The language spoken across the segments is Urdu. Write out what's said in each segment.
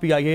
PIA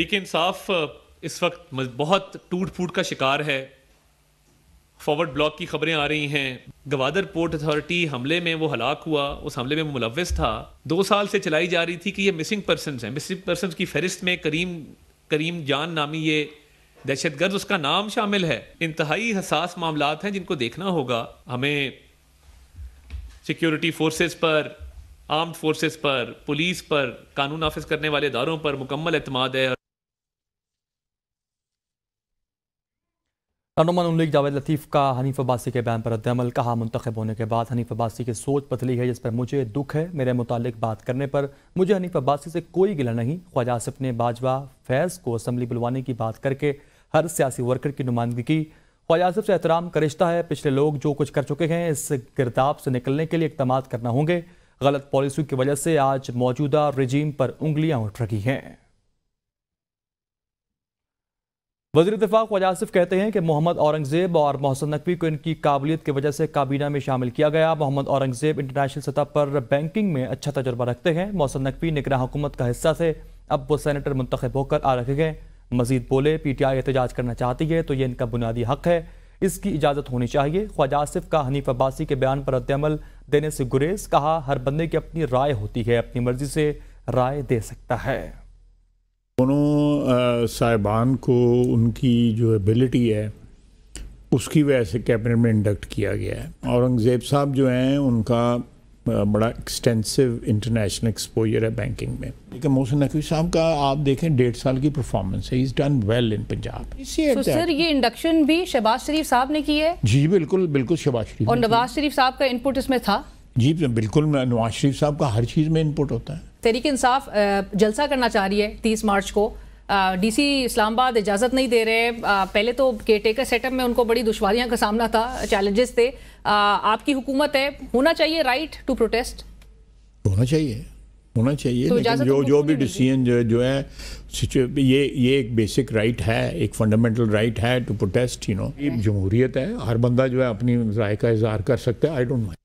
تحریک انصاف اس وقت بہت ٹوٹ پھوٹ کا شکار ہے. فارورڈ بلاک کی خبریں آ رہی ہیں. گوادر پورٹ اتھارٹی حملے میں وہ ہلاک ہوا, اس حملے میں ملوث تھا. 2 سال سے چلائی جا رہی تھی کہ یہ مسنگ پرسنز ہیں. مسنگ پرسنز کی فہرست میں کریم جان نامی یہ دہشت گرد اس کا نام شامل ہے. انتہائی حساس معاملات ہیں جن کو دیکھنا ہوگا. ہمیں سیکیورٹی فورسز پر, آرمڈ فورسز پر, پولیس پر, قانون نافذ کرنے والے اداروں پر مکمل اعتماد ہے. رہنما نون لیگ جاوید لطیف کا حنیف عباسی کے بیان پر رد عمل. کہا منتخب ہونے کے بعد حنیف عباسی کی سوچ بدلی ہے جس پر مجھے دکھ ہے. میرے متعلق بات کرنے پر مجھے حنیف عباسی سے کوئی گلہ نہیں. خواجہ آصف نے باجوہ فیض کو اسمبلی بلوانے کی بات کر کے ہر سیاسی ورکر کی نمائندگی کی. خواجہ آصف سے احترام کا رشتہ ہے. پچھلے لوگ جو کچھ کر چکے ہیں اس گرداب سے نکلنے کے لیے اقدامات کرنا ہوں گے. غلط پالیسیوں کی وجہ سے آج موجودہ رجیم پر انگلیاں اٹھ رہی ہیں. وزیر دفاع خواجہ آصف کہتے ہیں کہ محمد اورنگزیب اور محسن نقوی کو ان کی قابلیت کی وجہ سے کابینہ میں شامل کیا گیا. محمد اورنگزیب انٹرنیشنل سطح پر بینکنگ میں اچھا تجربہ رکھتے ہیں. محسن نقوی نگراں حکومت کا حصہ تھے, اب وہ سینیٹر منتخب ہو کر آ رکھے گئے. مزید بولے پی ٹی آئی احتجاج کرنا چاہتی ہے تو یہ ان کا بنیادی حق ہے, اس کی اجازت ہونی چاہیے. خواجہ آصف کا حنیف عباسی کے بیان پر رد عمل دینے سے گریز. کہا ہر بندے کی اپنی رائے ہوتی ہے, اپنی مرضی سے رائے دے سکتا ہے. دونوں صاحبان کو ان کی جو ایبلٹی ہے اس کی وجہ سے کیبنٹ میں انڈکٹ کیا گیا ہے. اورنگزیب صاحب جو ہیں ان کا بڑا ایکسٹینسو انٹرنیشنل ایکسپوجر ہے بینکنگ میں, لیکن محسن نقوی صاحب کا آپ دیکھیں 1.5 سال کی پرفارمنس ہے. He is done well in Punjab. تو سر یہ انڈکشن بھی شہباز شریف صاحب نے کی ہے؟ جی بالکل بالکل شہباز شریف اور نواز شریف صاحب کا انپٹ اس میں تھا؟ جی بالکل, نواز شریف صاحب کا ہر چیز میں انپٹ ہوتا ہے. تحریک انصاف جلسہ کرنا چاہ رہی ہے 30 مارچ کو. ڈی سی اسلام آباد اجازت نہیں دے رہے. پہلے تو کیئر ٹیکر سیٹ اپ میں ان کو بڑی دشواریاں کا سامنا تھا, چیلنجز تھے. آپ کی حکومت ہے, ہونا چاہیے رائٹ ٹو پروٹیسٹ. ہونا چاہیے لیکن جو بھی ڈیسیژن جو ہے یہ ایک بیسک رائٹ ہے, ایک فنڈامنٹل رائٹ ہے ٹو پروٹیسٹ. جمہوریت ہے, ہر بندہ جو ہے اپنی رائے کا اظہار کر سکتا ہے. I don't mind.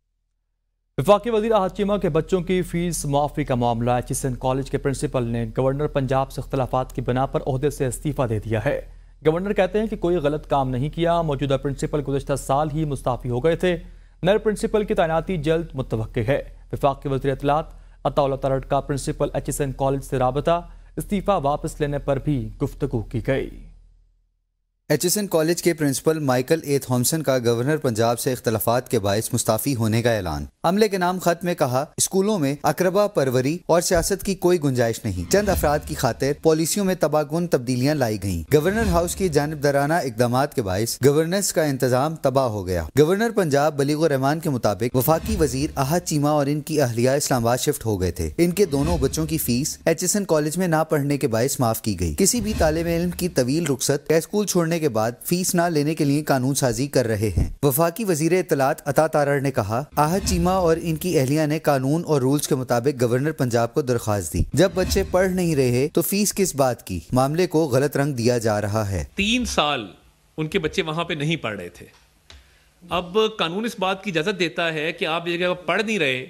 وفاقی وزیر احد چیمہ کے بچوں کی فیس معافی کا معاملہ. ایچیسن کالج کے پرنسپل نے گورنر پنجاب سے اختلافات کی بنا پر عہدے سے استعفیٰ دے دیا ہے. گورنر کہتے ہیں کہ کوئی غلط کام نہیں کیا. موجودہ پرنسپل گزشتہ سال ہی مستعفی ہو گئے تھے. نئے پرنسپل کی تعیناتی جلد متوقع ہے. وفاقی وزیر اطلاعات عطا اللہ ترٹ کا پرنسپل ایچیسن کالج سے رابطہ. استعفیٰ واپس لینے پر بھی گفتگو کی گئی. ایچیسن کالج کے پرنسپل مائیکل اے تھامسن کا گورنر پنجاب سے اختلافات کے باعث مستعفی ہونے کا اعلان. عملے کے نام خط میں کہا اسکولوں میں اقربا پروری اور سیاست کی کوئی گنجائش نہیں. چند افراد کی خاطر پالیسیوں میں تباہ کن تبدیلیاں لائی گئیں. گورنر ہاؤس کی جانبدارانہ اقدامات کے باعث گورننس کا انتظام تباہ ہو گیا. گورنر پنجاب بلیغ الرحمان کے مطابق وفاقی وزیر احد چیمہ اور ان کی اہلیہ اسلام آباد شفٹ ہو گئے تھے. ان کے دونوں بچوں کی فیس ایچیسن کالج میں نہ پڑھنے کے باعث معاف کی گئی. کسی بھی طالب علم کی طویل رخصت یا اسکول چھوڑنے کے بعد فیس نہ لینے کے لیے قانون سازی کر رہے ہیں. وفاقی وزیر اطلاعات عطا تارڑ نے کہا احد چیمہ اور ان کی اہلیہ نے قانون اور رولز کے مطابق گورنر پنجاب کو درخواست دی. جب بچے پڑھ نہیں رہے تو فیس کس بات کی؟ معاملے کو غلط رنگ دیا جا رہا ہے. 3 سال ان کے بچے وہاں پہ نہیں پڑھ رہے تھے. اب قانون اس بات کی اجازت دیتا ہے کہ آپ جگہ پڑھ نہیں رہے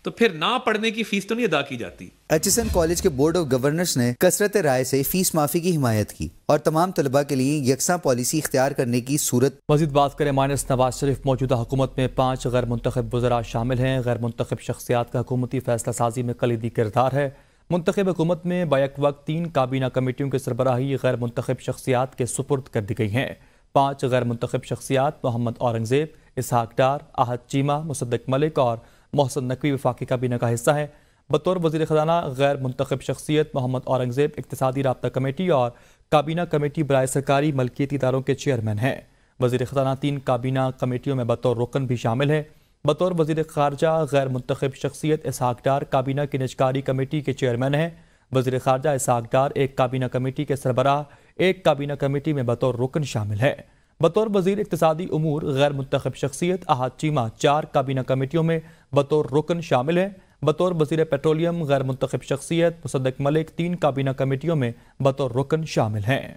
تو پھر نہ پڑھنے کی فیس تو نہیں ادا کی جاتی. ایچیسن کالج کے بورڈ آف گورنرز نے کثرت رائے سے فیس معافی کی حمایت کی اور تمام طلباء کے لیے یکساں پالیسی اختیار کرنے کی صورت. مزید بات کریں مائنس نواز شریف. موجودہ حکومت میں 5 غیر منتخب وزراء شامل ہیں. غیر منتخب شخصیات کا حکومتی فیصلہ سازی میں کلیدی کردار ہے. منتخب حکومت میں بیک وقت 3 کابینہ کمیٹیوں کی سربراہی غیر منتخب شخصیات کے سپرد کر دی گئی ہیں. 5 غیر منتخب شخصیات محمد اورنگزیب, اسحاق ڈار, احد چیمہ, مصدق ملک اور محسن نقوی وفاقی کابینہ کا حصہ ہے. بطور وزیر خزانہ غیر منتخب شخصیت محمد اورنگزیب اقتصادی رابطہ کمیٹی اور کابینہ کمیٹی برائے سرکاری ملکیتی اداروں کے چیئرمین ہیں. وزیر خزانہ 3 کابینہ کمیٹیوں میں بطور رکن بھی شامل ہیں. بطور وزیر خارجہ غیر منتخب شخصیت اسحاق ڈار کابینہ کی نجکاری کمیٹی کے چیئرمین ہیں. وزیر خارجہ اسحاق ڈار ایک کابینہ کمیٹی کے سربراہ ایک کابینہ کمیٹی میں بطور رکن شامل ہے. بطور وزیر اقتصادی امور غیر منتخب شخصیت احد چیمہ 4 کابینہ کمیٹیوں میں بطور رکن شامل ہے. بطور وزیر پیٹرولیم غیر منتخب شخصیت مصدق ملک 3 کابینہ کمیٹیوں میں بطور رکن شامل ہیں.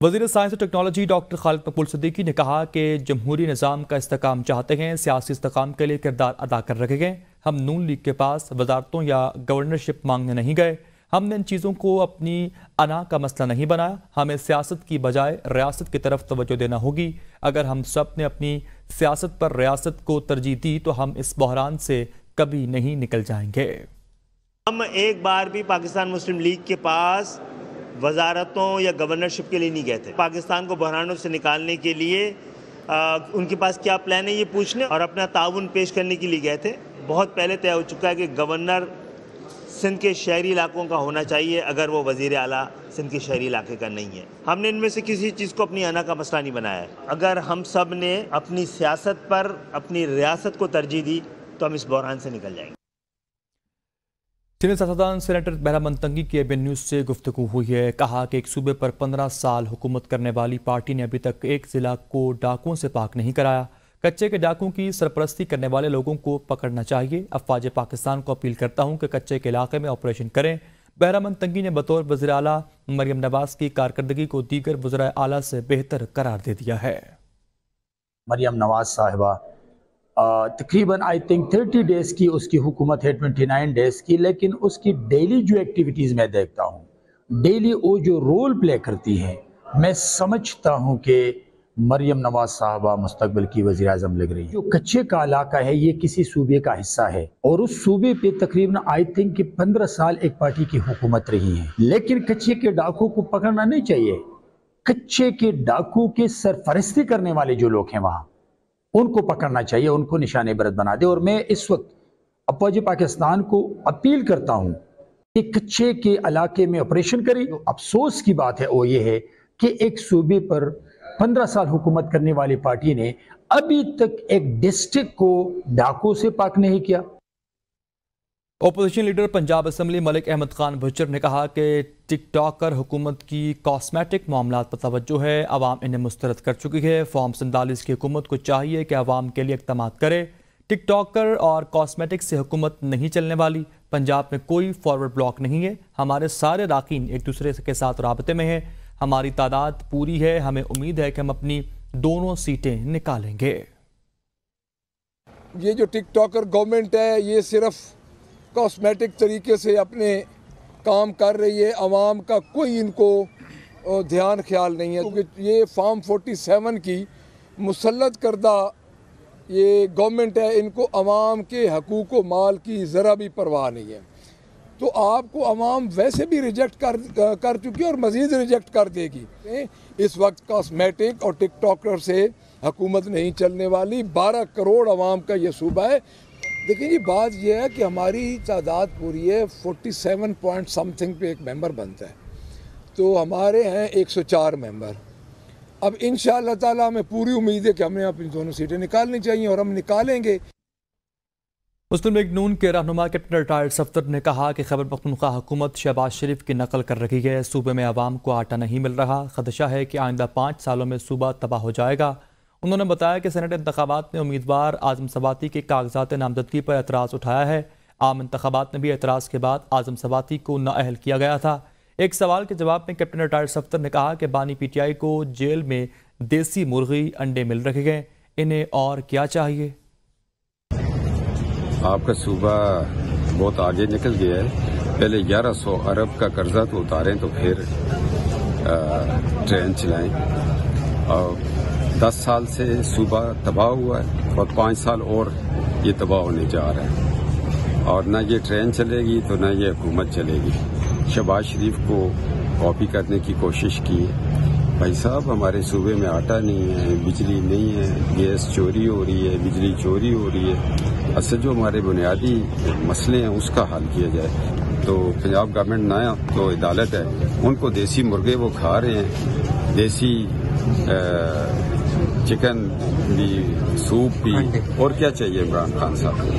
وزیر سائنس اور ٹیکنالوجی ڈاکٹر خالد مقبول صدیقی نے کہا کہ جمہوری نظام کا استحکام چاہتے ہیں, سیاسی استحکام کے لیے کردار ادا کر رکھے گئے. ہم نون لیگ کے پاس وزارتوں یا گورنرشپ مانگنے نہیں گئے. ہم نے ان چیزوں کو اپنی انا کا مسئلہ نہیں بنایا. ہمیں سیاست کی بجائے ریاست کی طرف توجہ دینا ہوگی. اگر ہم سب نے اپنی سیاست پر ریاست کو ترجیح دی تو ہم اس بحران سے کبھی نہیں نکل جائیں گے. ہم ایک بار بھی پاکستان مسلم لیگ کے پاس وزارتوں یا گورنرشپ کے لیے نہیں گئے تھے. پاکستان کو بحرانوں سے نکالنے کے لیے ان کے پاس کیا پلان ہے یہ پوچھنے اور اپنا تعاون پیش کرنے کے لیے گئے تھے. بہت پہلے طے ہو چکا ہے کہ گورنر سندھ کے شہری علاقوں کا ہونا چاہیے اگر وہ وزیر اعلیٰ سندھ کے شہری علاقے کا نہیں ہے. ہم نے ان میں سے کسی چیز کو اپنی انا کا مسئلہ نہیں بنایا ہے. اگر ہم سب نے اپنی سیاست پر اپنی ریاست کو ترجیح دی تو ہم اس بحران سے نکل جائیں گے. سینئر سیاستدان سینیٹر بہرامند تنگی کی ABN نیوز سے گفتگو ہوئی ہے. کہا کہ ایک صوبے پر 15 سال حکومت کرنے والی پارٹی نے ابھی تک ایک ضلع کو ڈاکوؤں سے پاک نہیں کرایا. کچے کے ڈاکوؤں کی سرپرستی کرنے والے لوگوں کو پکڑنا چاہیے. افواج پاکستان کو اپیل کرتا ہوں کہ کچے کے علاقے میں آپریشن کریں. بہرامند تنگی نے بطور وزیر اعلیٰ مریم نواز کی کارکردگی کو دیگر وزرائے اعلیٰ سے بہتر قرار دے دیا ہے. مریم نواز صاحبہ تقریباً آئی تھنک 30 ڈیز کی اس کی حکومت ہے, 29 ڈیز کی, لیکن اس کی ڈیلی جو ایکٹیویٹیز میں دیکھتا ہوں, ڈیلی وہ جو رول پلے کرتی ہے, میں سمجھتا ہوں کہ مریم نواز صاحبہ مستقبل کی وزیر اعظم لگ رہی ہے. جو کچے کا علاقہ ہے یہ کسی صوبے کا حصہ ہے اور اس صوبے پہ تقریباً آئی تھنک کہ 15 سال ایک پارٹی کی حکومت رہی ہے. لیکن کچے کے ڈاکو کو پکڑنا نہیں چاہیے. کچے کے ڈاکو کے سرپرستی کرنے والے جو لوگ ہیں وہاں ان کو پکڑنا چاہیے, ان کو نشان عبرت بنا دے. اور میں اس وقت افواج پاکستان کو اپیل کرتا ہوں کہ کچے کے علاقے میں آپریشن کریں. افسوس کی بات ہے وہ یہ ہے کہ ایک صوبے پر 15 سال حکومت کرنے والی پارٹی نے ابھی تک ایک ڈسٹرکٹ کو ڈاکو سے پاک نہیں کیا. Opposition leader Punjab assembly Malik Ahmad Khan Butcher نے کہا کہ ٹک ٹاکر حکومت کی کاسمیٹک معاملات پر توجہ ہے, عوام انہیں مسترد کر چکی ہے. فارم 47 کی حکومت کو چاہیے کہ عوام کے لیے اقدامات کرے. ٹک ٹاکر اور کاسمیٹک سے حکومت نہیں چلنے والی. پنجاب میں کوئی فارورڈ بلاک نہیں ہے. ہمارے سارے اراکین ایک دوسرے کے ساتھ رابطے میں ہیں. ہماری تعداد پوری ہے. ہمیں امید ہے کہ ہم اپنی دونوں سیٹیں نکالیں گے. یہ جو ٹک ٹاکر گورنمنٹ ہے یہ صرف کاسمیٹک طریقے سے اپنے کام کر رہی ہے. عوام کا کوئی ان کو دھیان خیال نہیں ہے, کیونکہ یہ فارم 47 کی مسلط کردہ یہ گورنمنٹ ہے. ان کو عوام کے حقوق و مال کی ذرا بھی پرواہ نہیں ہے. تو آپ کو عوام ویسے بھی ریجیکٹ کر چکی ہے اور مزید ریجیکٹ کر دے گی. اس وقت کاسمیٹک اور ٹک ٹاکر سے حکومت نہیں چلنے والی. 12 کروڑ عوام کا یہ صوبہ ہے. دیکھیں جی بات یہ ہے کہ ہماری تعداد پوری ہے, 47 پوائنٹ سم تھنگ پہ ایک ممبر بنتا ہے, تو ہمارے ہیں 104 ممبر. اب انشاءاللہ تعالی ہمیں پوری امید ہے کہ ہمیں اپنی دونوں سیٹیں نکالنی چاہیے اور ہم نکالیں گے. مسلم لیگ نون کے رہنما کیپٹن ریٹائرڈ صفدر نے کہا کہ خیبر پختونخوا حکومت شہباز شریف کی نقل کر رہی ہے. صوبے میں عوام کو آٹا نہیں مل رہا. خدشہ ہے کہ آئندہ 5 سالوں میں صوبہ تباہ ہو جائے گا. انہوں نے بتایا کہ سینٹ انتخابات میں امیدوار اعظم سباتی کے کاغذات نامزدگی پر اعتراض اٹھایا ہے. عام انتخابات میں بھی اعتراض کے بعد اعظم سباتی کو نااہل کیا گیا تھا. ایک سوال کے جواب میں کیپٹن ریٹائرڈ صفدر نے کہا کہ بانی پی ٹی آئی کو جیل میں دیسی مرغی انڈے مل رہے ہیں, انہیں اور کیا چاہیے. آپ کا صوبہ بہت آگے نکل گیا ہے. پہلے 1100 ارب کا قرضہ تو اتاریں تو پھر ٹرین چلائیں. اور 10 سال سے صوبہ تباہ ہوا ہے اور 5 سال اور یہ تباہ ہونے جا رہا ہے. اور نہ یہ ٹرین چلے گی تو نہ یہ حکومت چلے گی. شہباز شریف کو کاپی کرنے کی کوشش کی. بھائی صاحب ہمارے صوبے میں آٹا نہیں ہے, بجلی نہیں ہے, گیس چوری ہو رہی ہے, بجلی چوری ہو رہی ہے. اصل جو ہمارے بنیادی مسئلے ہیں اس کا حل کیا جائے. تو پنجاب گورنمنٹ نہ تو عدالت ہے, ان کو دیسی مرغے وہ کھا رہے ہیں, دیسی چکن بھی, سوپ بھی, اور کیا چاہیے عمران خان صاحب.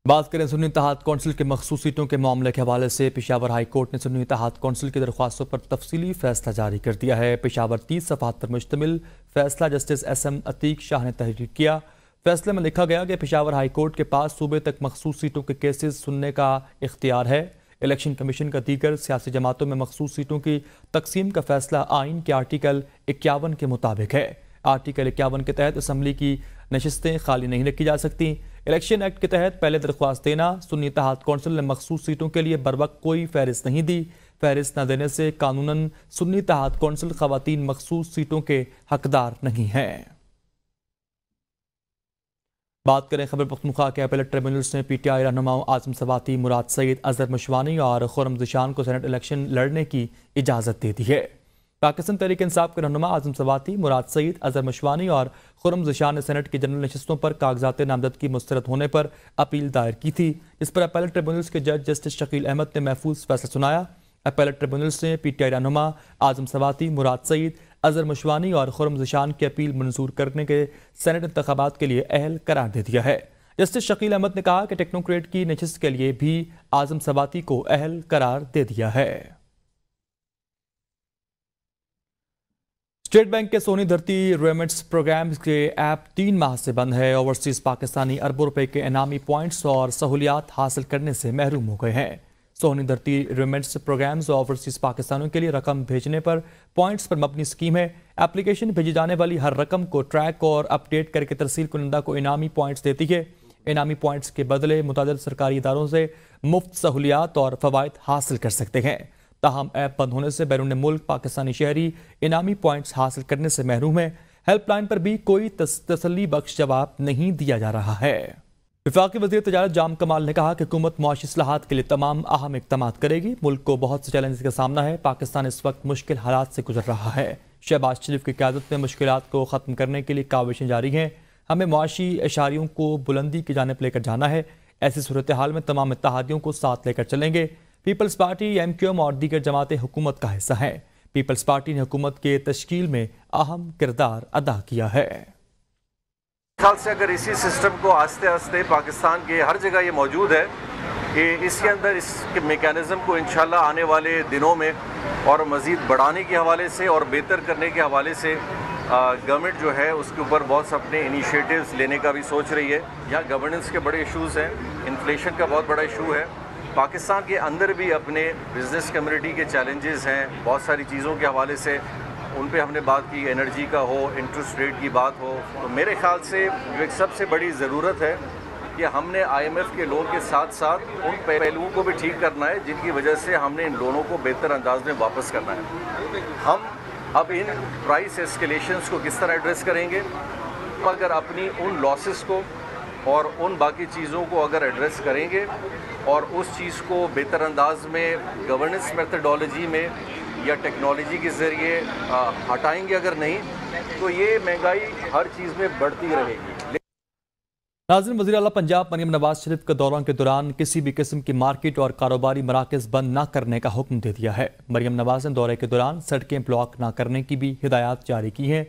بات کریں سنی اتحاد کونسل کے مخصوص سیٹوں کے معاملے کے حوالے سے. پشاور ہائی کورٹ نے سنی اتحاد کونسل کی درخواستوں پر تفصیلی فیصلہ جاری کر دیا ہے. پشاور 30 صفحات پر مشتمل فیصلہ جسٹس SM عتیق شاہ نے تحریر کیا. فیصلے میں لکھا گیا کہ پشاور ہائی کورٹ کے پاس صوبے تک مخصوص سیٹوں کے کیسز سننے کا اختیار ہے. الیکشن کمیشن کا دیگر سیاسی جماعتوں میں مخصوص سیٹوں کی تقسیم کا فیصلہ آئین کے آرٹیکل 51 کے مطابق ہے. آرٹیکل 51 کے تحت اسمبلی کی نشستیں خالی نہیں رکھی جا سکتی. الیکشن ایکٹ کے تحت پہلے درخواست دینا، سنی اتحاد کونسل نے مخصوص سیٹوں کے لیے بروقت کوئی فہرست نہیں دی، فہرست نہ دینے سے قانوناً سنی اتحاد کونسل خواتین مخصوص سیٹوں کے حقدار نہیں ہیں۔ بات کریں خیبر پختونخوا کے اپیلٹ ٹریبیونلز نے پی ٹی آئی رہنماؤں اعظم سواتی، مراد سعید، اظہر مشوانی اور خرم ذیشان کو سینٹ الیکشن لڑنے کی اجازت دے دی ہے۔ پاکستان تحریک انصاف کے رہنما اعظم سواتی، مراد سعید، اظہر مشوانی اور خرم ذیشان نے سینٹ کی جنرل نشستوں پر کاغذات نامزدگی مسترد ہونے پر اپیل دائر کی تھی، جس پر اپیلٹ ٹریبیونلز کے جج جسٹس شکیل احمد نے محفوظ فیصلہ سنایا۔ اپیلٹ ٹریبیونلز نے پی ٹی آئی رہنما اعظم سواتی، مراد سعید، اظہر مشوانی اور خرم ذیشان کی اپیل منظور کرنے کے سینٹ انتخابات کے لیے اہل قرار دے دیا ہے۔ جسٹس شکیل احمد نے کہا کہ ٹیکنوکریٹ کی نشست کے لیے بھی اعظم سواتی کو اہل قرار دے دیا ہے۔ اسٹیٹ بینک کے سونی دھرتی ریمیٹس پروگرام کے ایپ 3 ماہ سے بند ہے۔ اوورسیز پاکستانی اربوں روپے کے انعامی پوائنٹس اور سہولیات حاصل کرنے سے محروم ہو گئے ہیں۔ سونی دھرتی ریمیٹس پروگرامز اوورسیز پاکستانیوں کے لیے رقم بھیجنے پر پوائنٹس پر مبنی اسکیم ہے۔ ایپلیکیشن بھیجی جانے والی ہر رقم کو ٹریک اور اپ ڈیٹ کر کے ترسیل کنندہ کو انعامی پوائنٹس دیتی ہے۔ انعامی پوائنٹس کے بدلے متعدد سرکاری اداروں سے مفت سہولیات اور فوائد حاصل کر سکتے ہیں۔ تاہم ایپ بند ہونے سے بیرون ملک پاکستانی شہری انعامی پوائنٹس حاصل کرنے سے محروم ہیں۔ ہیلپ لائن پر بھی کوئی تسلی بخش جواب نہیں دیا جا رہا ہے۔ وفاقی وزیر تجارت جام کمال نے کہا کہ حکومت معاشی اصلاحات کے لیے تمام اہم اقدامات کرے گی۔ ملک کو بہت سے چیلنجز کا سامنا ہے، پاکستان اس وقت مشکل حالات سے گزر رہا ہے۔ شہباز شریف کی قیادت میں مشکلات کو ختم کرنے کے لیے کاوشیں جاری ہیں۔ ہمیں معاشی اشاریوں کو بلندی کی جانب لے کر جانا ہے۔ ایسی صورتحال میں تمام اتحادیوں کو ساتھ لے کر چلیں گے۔ Peoples Party, M Q M اور دیگر جماعتیں حکومت کا حصہ ہیں۔ پیپلز پارٹی نے حکومت کے تشکیل میں اہم کردار ادا کیا ہے۔ خیال سے اگر اسی سسٹم کو آہستہ آہستہ پاکستان کے ہر جگہ یہ موجود ہے کہ اس کے اندر اس کے میکینزم کو انشاءاللہ آنے والے دنوں میں اور مزید بڑھانے کے حوالے سے اور بہتر کرنے کے حوالے سے گورنمنٹ جو ہے اس کے اوپر بہت سے اپنے انیشیٹیوز لینے کا بھی سوچ رہی ہے۔ یہاں گورننس کے بڑے ایشوز ہیں، انفلیشن کا بہت بڑا ایشو ہے، پاکستان کے اندر بھی اپنے بزنس کمیونٹی کے چیلنجز ہیں، بہت ساری چیزوں کے حوالے سے ان پہ ہم نے بات کی، انرجی کا ہو، انٹرسٹ ریٹ کی بات ہو۔ تو میرے خیال سے جو ایک سب سے بڑی ضرورت ہے کہ ہم نے آئی ایم ایف کے لون کے ساتھ ساتھ ان پہلوؤں کو بھی ٹھیک کرنا ہے جن کی وجہ سے ہم نے ان لونوں کو بہتر انداز میں واپس کرنا ہے۔ ہم اب ان پرائس ایسکیلیشنز کو کس طرح ایڈریس کریں گے؟ اگر اپنی ان لاسز کو اور ان باقی چیزوں کو اگر ایڈریس کریں گے اور اس چیز کو بہتر انداز میں گورننس میتھڈالوجی میں یا ٹیکنالوجی کے ذریعے ہٹائیں گے اگر نہیں تو یہ مہنگائی ہر چیز میں بڑھتی رہے گی۔ ناظرین، وزیر اعلیٰ پنجاب مریم نواز شریف کے دوروں کے دوران کسی بھی قسم کی مارکیٹ اور کاروباری مراکز بند نہ کرنے کا حکم دے دیا ہے۔ مریم نواز نے دورے کے دوران سڑکیں بلاک نہ کرنے کی بھی ہدایات جاری کی ہیں۔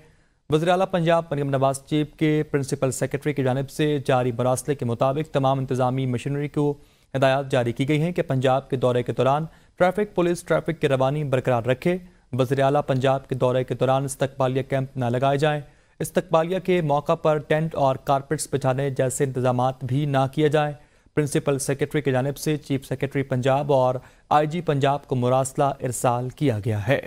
وزیر اعلیٰ پنجاب مریم نواز چیف کے پرنسپل سیکرٹری کی جانب سے جاری مراسلے کے مطابق تمام انتظامی مشینری کو ہدایات جاری کی گئی ہیں کہ پنجاب کے دورے کے دوران ٹریفک پولیس ٹریفک کی روانی برقرار رکھے۔ وزیر اعلیٰ پنجاب کے دورے کے دوران استقبالیہ کیمپ نہ لگائے جائیں، استقبالیہ کے موقع پر ٹینٹ اور کارپیٹس بچھانے جیسے انتظامات بھی نہ کیے جائیں۔ پرنسپل سیکرٹری کی جانب سے چیف سیکرٹری پنجاب اور آئی جی پنجاب کو مراسلہ ارسال کیا گیا ہے۔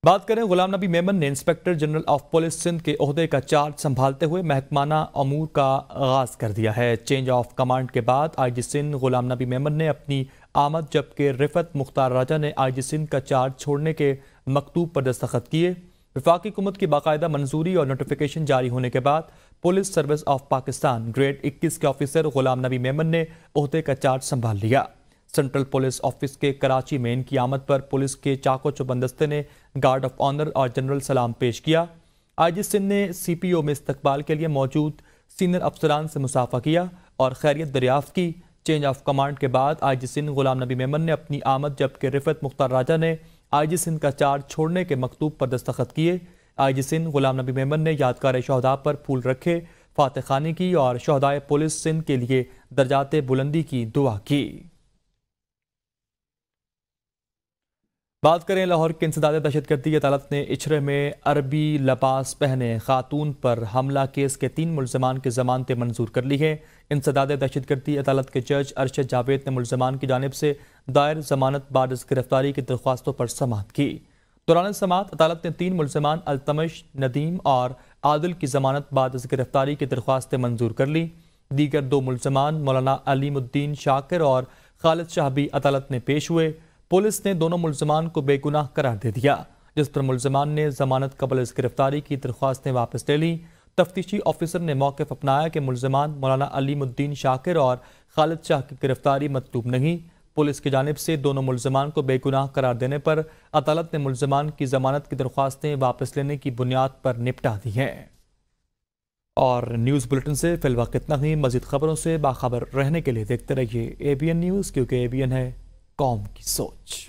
بات کریں غلام نبی میمن نے inspector general of police Sindh کے عہدے کا چارج سنبھالتے ہوئے محکمانہ امور کا آغاز کر دیا ہے۔ چینج آف کمانڈ کے بعد آئی جی سندھ غلام نبی میمن نے اپنی آمد، جبکہ رفعت مختار راجہ نے آئی جی سندھ کا چارج چھوڑنے کے مکتوب پر دستخط کیے۔ وفاقی حکومت کی باقاعدہ منظوری اور نوٹیفیکیشن جاری ہونے کے بعد police service of Pakistan grade 21 کے آفیسر غلام نبی میمن نے عہدے کا چارج سنبھال لیا۔ سینٹرل پولیس آفس کے کراچی میں ان کی آمد پر پولیس کے چاکو چوبندستے نے گارڈ آف آنر اور جنرل سلام پیش کیا۔ آئی جی سندھ نے سی پی او میں استقبال کے لیے موجود سینئر افسران سے مصافحہ کیا اور خیریت دریافت کی۔ چینج آف کمانڈ کے بعد آئی جی سندھ غلام نبی میمن نے اپنی آمد، جبکہ رفعت مختار راجہ نے آئی جی سندھ کا چارج چھوڑنے کے مکتوب پر دستخط کیے۔ آئی جی سندھ غلام نبی میمن نے یادگار شہداء پر پھول رکھے، فاتح خوانی کی اور شہدائے پولیس سندھ کے لیے درجات بلندی کی دعا کی۔ بات کریں لاہور کے انسداد دہشت گردی عدالت نے اچھرے میں عربی لباس پہنے خاتون پر حملہ کیس کے 3 ملزمان کی ضمانتیں منظور کر لی ہیں۔ انسداد دہشت گردی عدالت کے جج ارشد جاوید نے ملزمان کی جانب سے دائر ضمانت بعد از گرفتاری کی درخواستوں پر سماعت کی۔ دوران سماعت عدالت نے 3 ملزمان التمش، ندیم اور عادل کی ضمانت بعد از گرفتاری کی درخواستیں منظور کر لی۔ دیگر 2 ملزمان مولانا علیم الدین شاکر اور خالد شاہ بھی عدالت میں پیش ہوئے۔ پولیس نے دونوں ملزمان کو بے گناہ قرار دے دیا، جس پر ملزمان نے ضمانت قبل از گرفتاری کی درخواستیں واپس لے لیں۔ تفتیشی آفیسر نے موقف اپنایا کہ ملزمان مولانا علیم الدین شاکر اور خالد شاہ کی گرفتاری مطلوب نہیں۔ پولیس کی جانب سے دونوں ملزمان کو بے گناہ قرار دینے پر عدالت نے ملزمان کی ضمانت کی درخواستیں واپس لینے کی بنیاد پر نپٹا دی ہیں۔ اور نیوز بلیٹن سے فی الوقت اتنا ہی۔ مزید خبروں سے باخبر رہنے کے لیے دیکھتے رہیے ABN نیوز، کیونکہ ABN ہے قوم کی سوچ۔